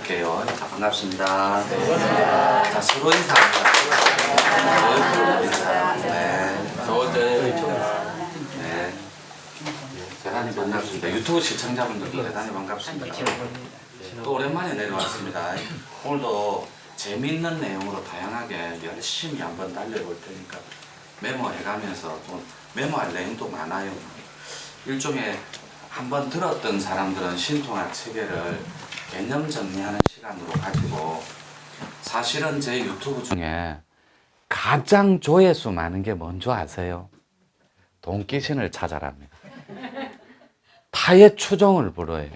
드릴게요. 자, 반갑습니다. 자, 서로 인사합니다. 서로 인사. 네. 대단히 반갑습니다. 유튜브 시청자분들도 대단히 반갑습니다. 또 오랜만에 내려왔습니다. 오늘도 재미있는 내용으로 다양하게 열심히 한번 달려볼 테니까 메모해가면서 또 메모할 내용도 많아요. 일종의 한번 들었던 사람들은 신통학 체계를 개념 정리하는 시간으로 가지고, 사실은 제 유튜브 중에 가장 조회수 많은 게 뭔지 아세요? 돈귀신을 찾아랍니다. 타의 추종을 불어요.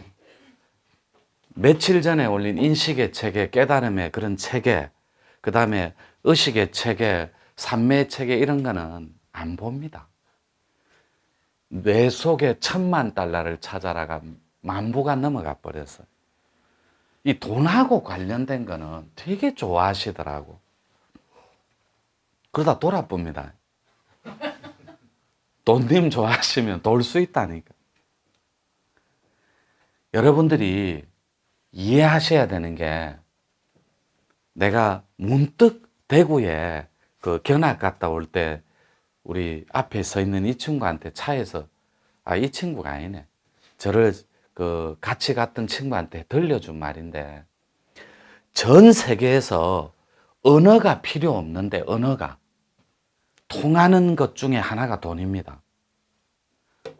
며칠 전에 올린 인식의 체계, 깨달음의 그런 체계, 그 다음에 의식의 체계, 삼매의 체계, 이런 거는 안 봅니다. 뇌 속에 1,000만 달러를 찾아라가 만부가 넘어가 버렸어요. 이 돈하고 관련된 거는 되게 좋아하시더라고. 그러다 돌아봅니다. 돈님 좋아하시면 돌 수 있다니까. 여러분들이 이해하셔야 되는 게, 내가 문득 대구에 그 견학 갔다 올 때 우리 앞에 서 있는 이 친구한테 차에서, 이 친구가 아니네, 저를 같이 갔던 친구한테 들려준 말인데, 전 세계에서 언어가 필요 없는데, 언어가 통하는 것 중에 하나가 돈입니다.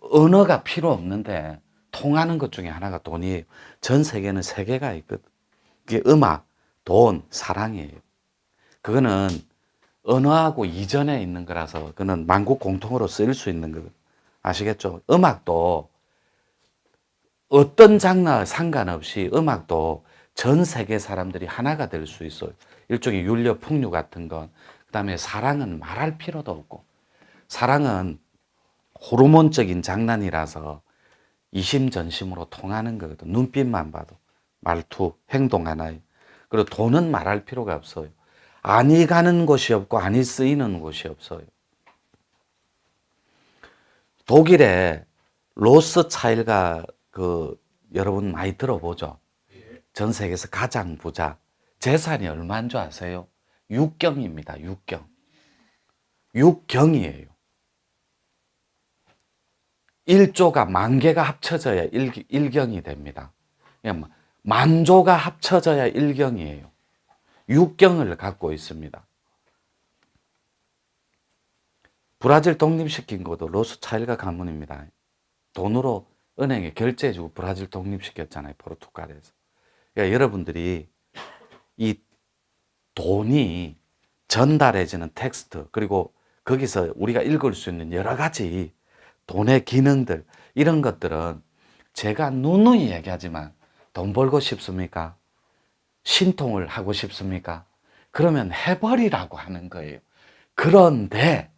언어가 필요 없는데 통하는 것 중에 하나가 돈이에요. 전 세계는 세 개가 있거든. 그게 음악, 돈, 사랑이에요. 그거는 언어하고 이전에 있는 거라서 그거는 만국 공통으로 쓰일 수 있는 거거든. 아시겠죠? 음악도 어떤 장르와 상관없이 음악도 전 세계 사람들이 하나가 될 수 있어요. 일종의 율려 풍류 같은 건. 그 다음에 사랑은 말할 필요도 없고, 사랑은 호르몬적인 장난이라서 이심전심으로 통하는 거거든. 눈빛만 봐도, 말투, 행동 하나에. 그리고 돈은 말할 필요가 없어요. 안이 가는 곳이 없고 안이 쓰이는 곳이 없어요. 독일의 로스차일가 여러분 많이 들어보죠? 전 세계에서 가장 부자. 재산이 얼마인 줄 아세요? 6경입니다. 6경. 6경이에요. 1조가 10,000개가 합쳐져야 1경이 됩니다. 만조가 합쳐져야 1경이에요. 6경을 갖고 있습니다. 브라질 독립시킨 것도 로스차일가 가문입니다. 돈으로 은행에 결제해주고 브라질 독립시켰잖아요. 포르투갈에서. 그러니까 여러분들이 이 돈이 전달해지는 텍스트, 그리고 거기서 우리가 읽을 수 있는 여러 가지 돈의 기능들, 이런 것들은 제가 누누이 얘기하지만, 돈 벌고 싶습니까? 신통을 하고 싶습니까? 그러면 해버리라고 하는 거예요. 그런데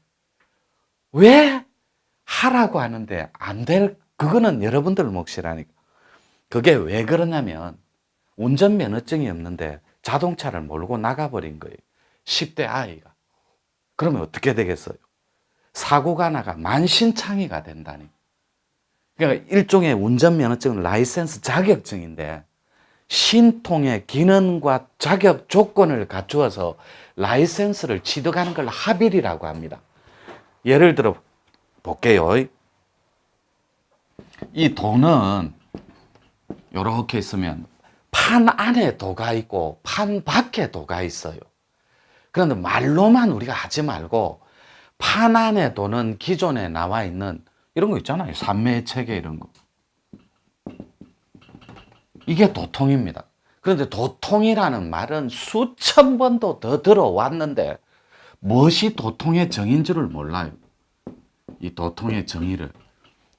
왜 하라고 하는데 안 될, 그거는 여러분들 몫이라니까. 그게 왜 그러냐면, 운전면허증이 없는데 자동차를 몰고 나가버린 거예요. 10대 아이가. 그러면 어떻게 되겠어요? 사고가 나가 만신창이가 된다니. 그러니까 일종의 운전면허증은 라이센스 자격증인데, 신통의 기능과 자격 조건을 갖추어서 라이센스를 취득하는 걸 합일이라고 합니다. 예를 들어 볼게요. 이 돈은 이렇게 있으면 판 안에 도가 있고 판 밖에 도가 있어요. 그런데 말로만 우리가 하지 말고, 판 안에 도는 기존에 나와 있는 이런 거 있잖아요. 삼매의 체계 이런 거. 이게 도통입니다. 그런데 도통이라는 말은 수천 번도 더 들어왔는데 무엇이 도통의 정의인지를 몰라요. 이 도통의 정의를.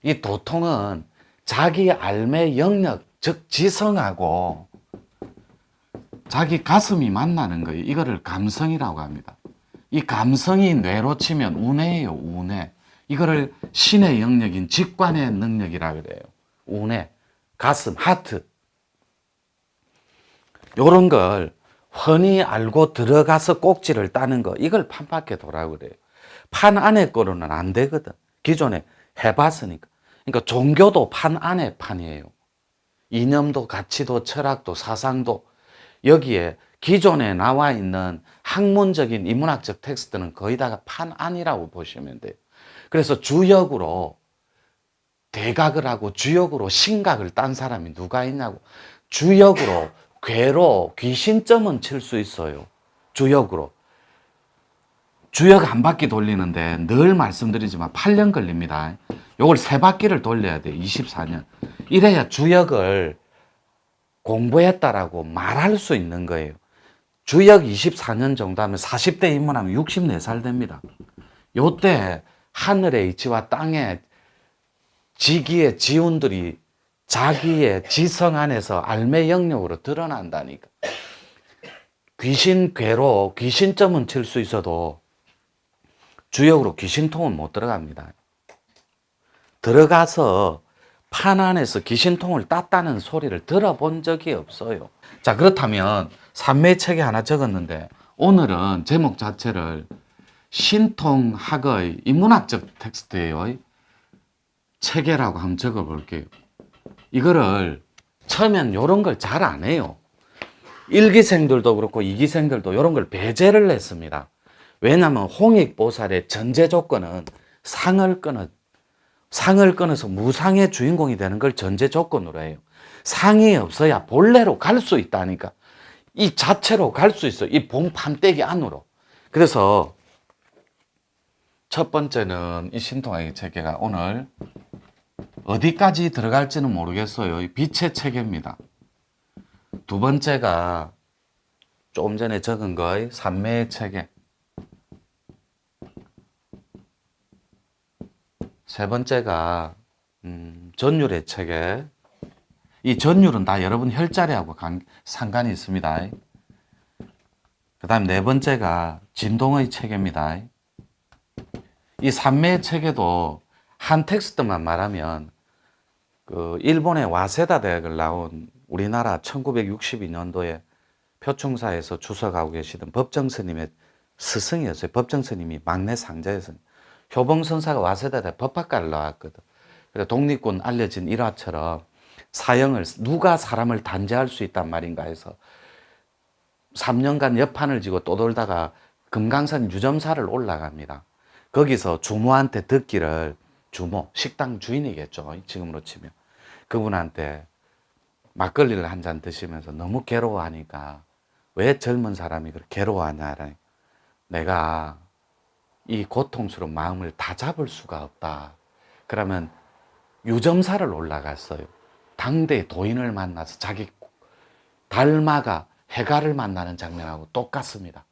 이 도통은 자기 알매 영역, 즉 지성하고 자기 가슴이 만나는 거예요. 이거를 감성이라고 합니다. 이 감성이 뇌로 치면 우뇌예요. 우뇌. 이거를 신의 영역인 직관의 능력이라고 그래요. 우뇌, 가슴, 하트. 요런 걸 흔히 알고 들어가서 꼭지를 따는 거, 이걸 판 밖에 도라고 그래요. 판 안에 거로는 안 되거든. 기존에 해봤으니까. 그러니까 종교도 판 안에 판이에요. 이념도, 가치도, 철학도, 사상도, 여기에 기존에 나와 있는 학문적인 인문학적 텍스트는 거의 다가 판안이라고 보시면 돼요. 그래서 주역으로 대각을 하고 주역으로 신각을 딴 사람이 누가 있냐고. 주역으로 괴로 귀신점은 칠 수 있어요. 주역으로. 주역 한 바퀴 돌리는데 늘 말씀드리지만 8년 걸립니다. 요걸 3바퀴를 돌려야 돼요. 24년. 이래야 주역을 공부했다라고 말할 수 있는 거예요. 주역 24년 정도 하면 40대 입문하면 64살 됩니다. 요때 하늘의 이치와 땅의 지기의 지운들이 자기의 지성 안에서 알매 영역으로 드러난다니까. 귀신 괴로 귀신점은 칠 수 있어도 주역으로 귀신통은 못 들어갑니다. 들어가서 판 안에서 귀신통을 땄다는 소리를 들어본 적이 없어요. 자, 그렇다면 산매책에 하나 적었는데 오늘은 제목 자체를 신통학의 인문학적 텍스트예요. 체계라고 한번 적어볼게요. 이거를 처음엔 이런 걸 잘 안 해요. 1기생들도 그렇고 2기생들도 이런 걸 배제를 했습니다. 왜냐하면 홍익보살의 전제 조건은 상을 끊어서 무상의 주인공이 되는 걸 전제 조건으로 해요. 상이 없어야 본래로 갈 수 있다니까. 이 자체로 갈 수 있어. 이 봉판대기 안으로. 그래서 첫 번째는 이 신통학의 체계가 오늘 어디까지 들어갈지는 모르겠어요. 빛의 체계입니다. 두 번째가 조금 전에 적은 거의 산매의 체계. 세 번째가 전율의 체계. 이 전율은 다 여러분 혈자리하고 상관이 있습니다. 그 다음 네 번째가 진동의 체계입니다. 이 산매의 체계도 한 텍스트만 말하면 그 일본의 와세다 대학을 나온 우리나라 1962년도에 표충사에서 주석하고 계시던 법정 스님의 스승이었어요. 법정 스님이 막내 상자였어요. 효봉선사가 와세다 대학 법학과를 나왔거든. 그래서 독립군 알려진 일화처럼 사형을 누가 사람을 단죄할 수 있단 말인가 해서 3년간 여판을 지고 또 돌다가 금강산 유점사를 올라갑니다. 거기서 주모한테 듣기를, 주모, 식당 주인이겠죠. 지금으로 치면. 그분한테 막걸리를 한 잔 드시면서 너무 괴로워하니까 왜 젊은 사람이 그렇게 괴로워하냐. 내가 이 고통스러운 마음을 다 잡을 수가 없다. 그러면 유점사를 올라갔어요. 당대 도인을 만나서 자기 달마가 해가를 만나는 장면하고 똑같습니다.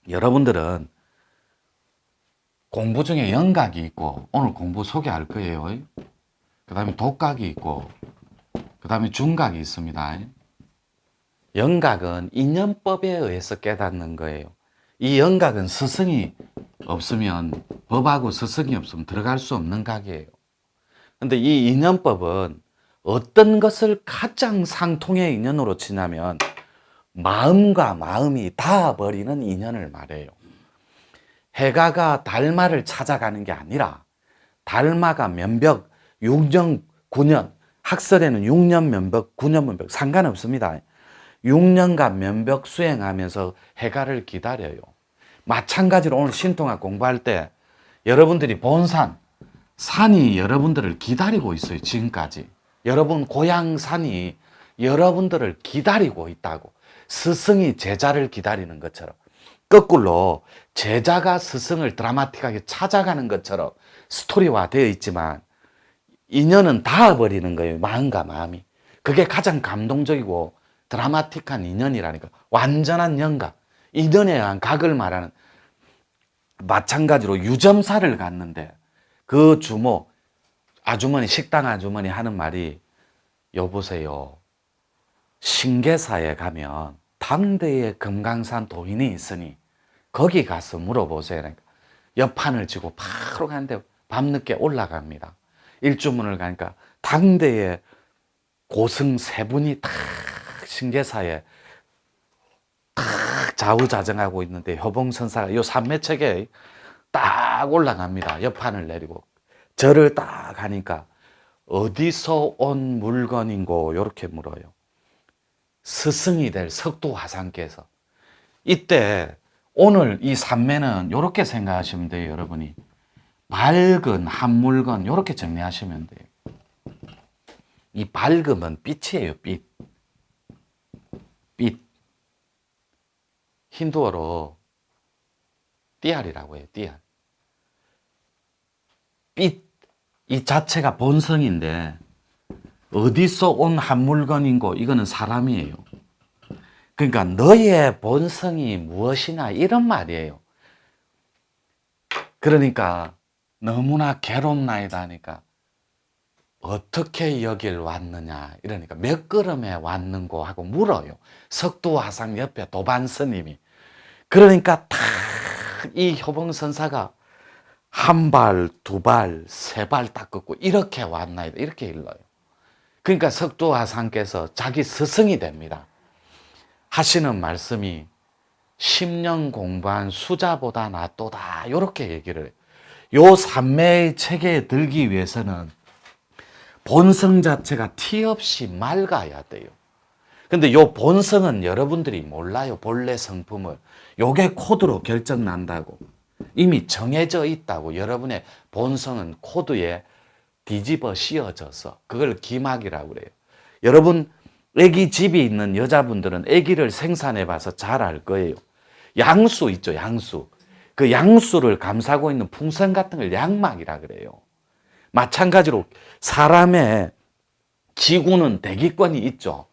여러분들은 공부 중에 영각이 있고 오늘 공부 소개할 거예요. 그 다음에 독각이 있고 그 다음에 중각이 있습니다. 영각은 인연법에 의해서 깨닫는 거예요. 이 영각은 스승이 없으면, 법하고 스승이 없으면 들어갈 수 없는 각이에요. 근데 이 인연법은 어떤 것을 가장 상통의 인연으로 치냐면 마음과 마음이 닿아버리는 인연을 말해요. 해가가 달마를 찾아가는 게 아니라 달마가 면벽 6년 9년, 학설에는 6년 면벽 9년 면벽 상관없습니다. 6년간 면벽 수행하면서 해가를 기다려요. 마찬가지로 오늘 신통학 공부할 때 여러분들이 본 산이 여러분들을 기다리고 있어요. 지금까지 여러분 고향 산이 여러분들을 기다리고 있다고. 스승이 제자를 기다리는 것처럼, 거꾸로 제자가 스승을 드라마틱하게 찾아가는 것처럼 스토리화 되어 있지만 인연은 닿아버리는 거예요. 마음과 마음이. 그게 가장 감동적이고 드라마틱한 인연이라니까. 완전한 연각, 인연에 의한 각을 말하는. 마찬가지로 유점사를 갔는데 그 주모 아주머니, 식당 아주머니 하는 말이, 여보세요, 신계사에 가면 당대의 금강산 도인이 있으니 거기 가서 물어보세요. 그러니까 옆판을 지고 바로 가는데 밤늦게 올라갑니다. 일주문을 가니까 당대의 고승 세 분이 딱 신계사에 딱 좌우자정하고 있는데 효봉선사가 요 산매책에 딱 올라갑니다. 옆판을 내리고 절을 딱 가니까 어디서 온 물건인고 이렇게 물어요. 스승이 될 석도화상께서 이때 오늘 이 삼매는 이렇게 생각하시면 돼요. 여러분이 밝은 한 물건 이렇게 정리하시면 돼요. 이 밝음은 빛이에요. 빛. 빛. 힌두어로 띠알이라고 해요. 띠알. 빛. 이 자체가 본성인데 어디서 온 한 물건인고 이거는 사람이에요. 그러니까 너의 본성이 무엇이냐 이런 말이에요. 그러니까 너무나 괴롭나이다 하니까 어떻게 여길 왔느냐 이러니까 몇 걸음에 왔는고 하고 물어요. 석도화상 옆에 도반 스님이. 그러니까 다 이 효봉선사가 한 발, 두 발, 세 발 딱 걷고 이렇게 왔나이다 이렇게 일러요. 그러니까 석도화상께서 자기 스승이 됩니다. 하시는 말씀이 10년 공부한 수자보다 낫도다 이렇게 얘기를 해요. 요 삼매의 체계에 들기 위해서는 본성 자체가 티 없이 맑아야 돼요. 근데 요 본성은 여러분들이 몰라요. 본래 성품을. 요게 코드로 결정난다고. 이미 정해져 있다고. 여러분의 본성은 코드에 뒤집어 씌워져서 그걸 기막이라고 그래요. 여러분 애기 집이 있는 여자분들은 애기를 생산해 봐서 잘 알 거예요. 양수 있죠. 양수. 그 양수를 감싸고 있는 풍선 같은 걸 양막이라 그래요. 마찬가지로 사람의 지구는 대기권이 있죠.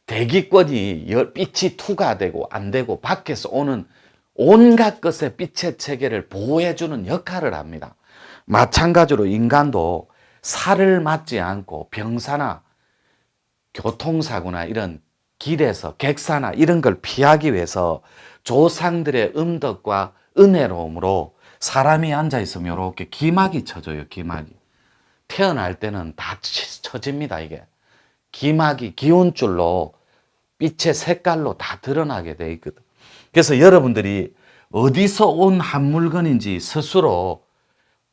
대기권이 빛이 투과되고 안 되고 밖에서 오는 온갖 것의 빛의 체계를 보호해주는 역할을 합니다. 마찬가지로 인간도 살을 맞지 않고 병사나 교통사고나 이런 길에서 객사나 이런 걸 피하기 위해서 조상들의 음덕과 은혜로움으로 사람이 앉아있으면 이렇게 기막이 쳐져요. 기막이. 태어날 때는 다 쳐집니다. 이게. 기막이 기운줄로 빛의 색깔로 다 드러나게 돼 있거든. 그래서 여러분들이 어디서 온 한 물건인지 스스로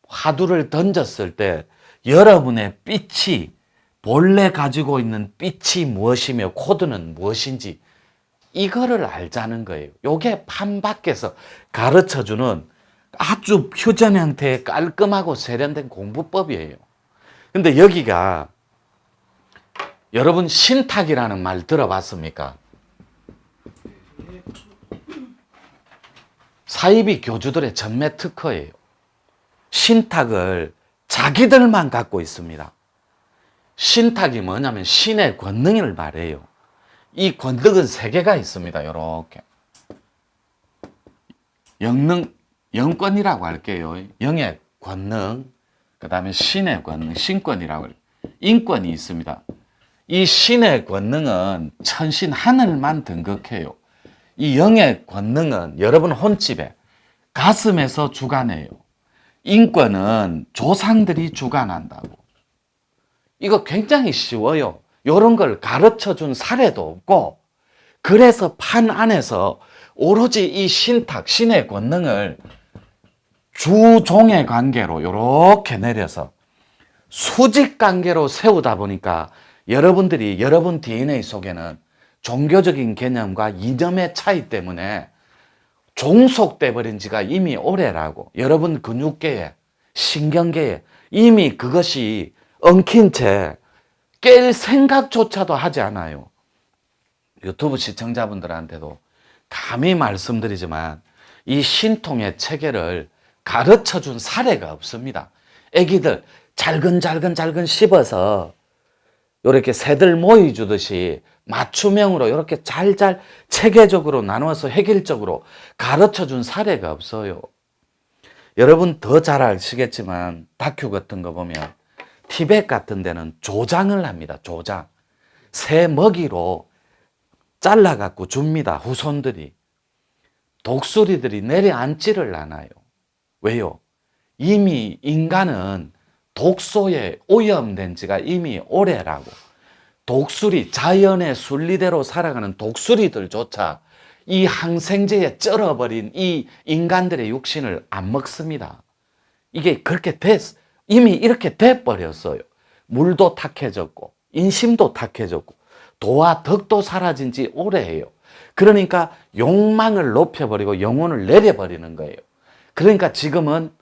화두를 던졌을 때 여러분의 빛이 본래 가지고 있는 빛이 무엇이며 코드는 무엇인지 이거를 알자는 거예요. 이게 판 밖에서 가르쳐주는 아주 표전 형태의 깔끔하고 세련된 공부법이에요. 근데 여기가 여러분 신탁이라는 말 들어봤습니까? 사이비 교주들의 전매 특허예요. 신탁을 자기들만 갖고 있습니다. 신탁이 뭐냐면 신의 권능을 말해요. 이 권능은 세 개가 있습니다. 이렇게 영권이라고 할게요. 영의 권능, 그 다음에 신의 권능, 신권이라고 해요. 인권이 있습니다. 이 신의 권능은 천신 하늘만 등극해요. 이 영의 권능은 여러분 혼집에 가슴에서 주관해요. 인권은 조상들이 주관한다고. 이거 굉장히 쉬워요. 이런 걸 가르쳐준 사례도 없고, 그래서 판 안에서 오로지 이 신탁, 신의 권능을 주종의 관계로 이렇게 내려서 수직 관계로 세우다 보니까 여러분들이 여러분 DNA 속에는 종교적인 개념과 이념의 차이 때문에 종속돼 버린 지가 이미 오래라고. 여러분 근육계에, 신경계에 이미 그것이 엉킨 채 깰 생각조차도 하지 않아요. 유튜브 시청자분들한테도 감히 말씀드리지만 이 신통의 체계를 가르쳐준 사례가 없습니다. 애기들 잘근 씹어서 이렇게 새들 모이 주듯이 맞춤형으로 이렇게 잘잘 체계적으로 나누어서 획일적으로 가르쳐준 사례가 없어요. 여러분 더 잘 아시겠지만 다큐 같은 거 보면 티벳 같은 데는 조장을 합니다. 조장. 새 먹이로 잘라갖고 줍니다. 후손들이. 독수리들이 내려앉지를 않아요. 왜요? 이미 인간은 독소에 오염된 지가 이미 오래라고. 독수리, 자연의 순리대로 살아가는 독수리들조차 이 항생제에 쩔어버린 이 인간들의 육신을 안 먹습니다. 이게 그렇게 이미 이렇게 돼버렸어요. 물도 탁해졌고 인심도 탁해졌고 도와 덕도 사라진 지 오래예요. 그러니까 욕망을 높여버리고 영혼을 내려버리는 거예요. 그러니까 지금은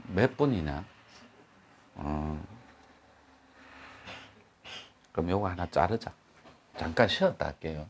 몇 분이냐? 그럼 요거 하나 자르자. 잠깐 쉬었다 할게요.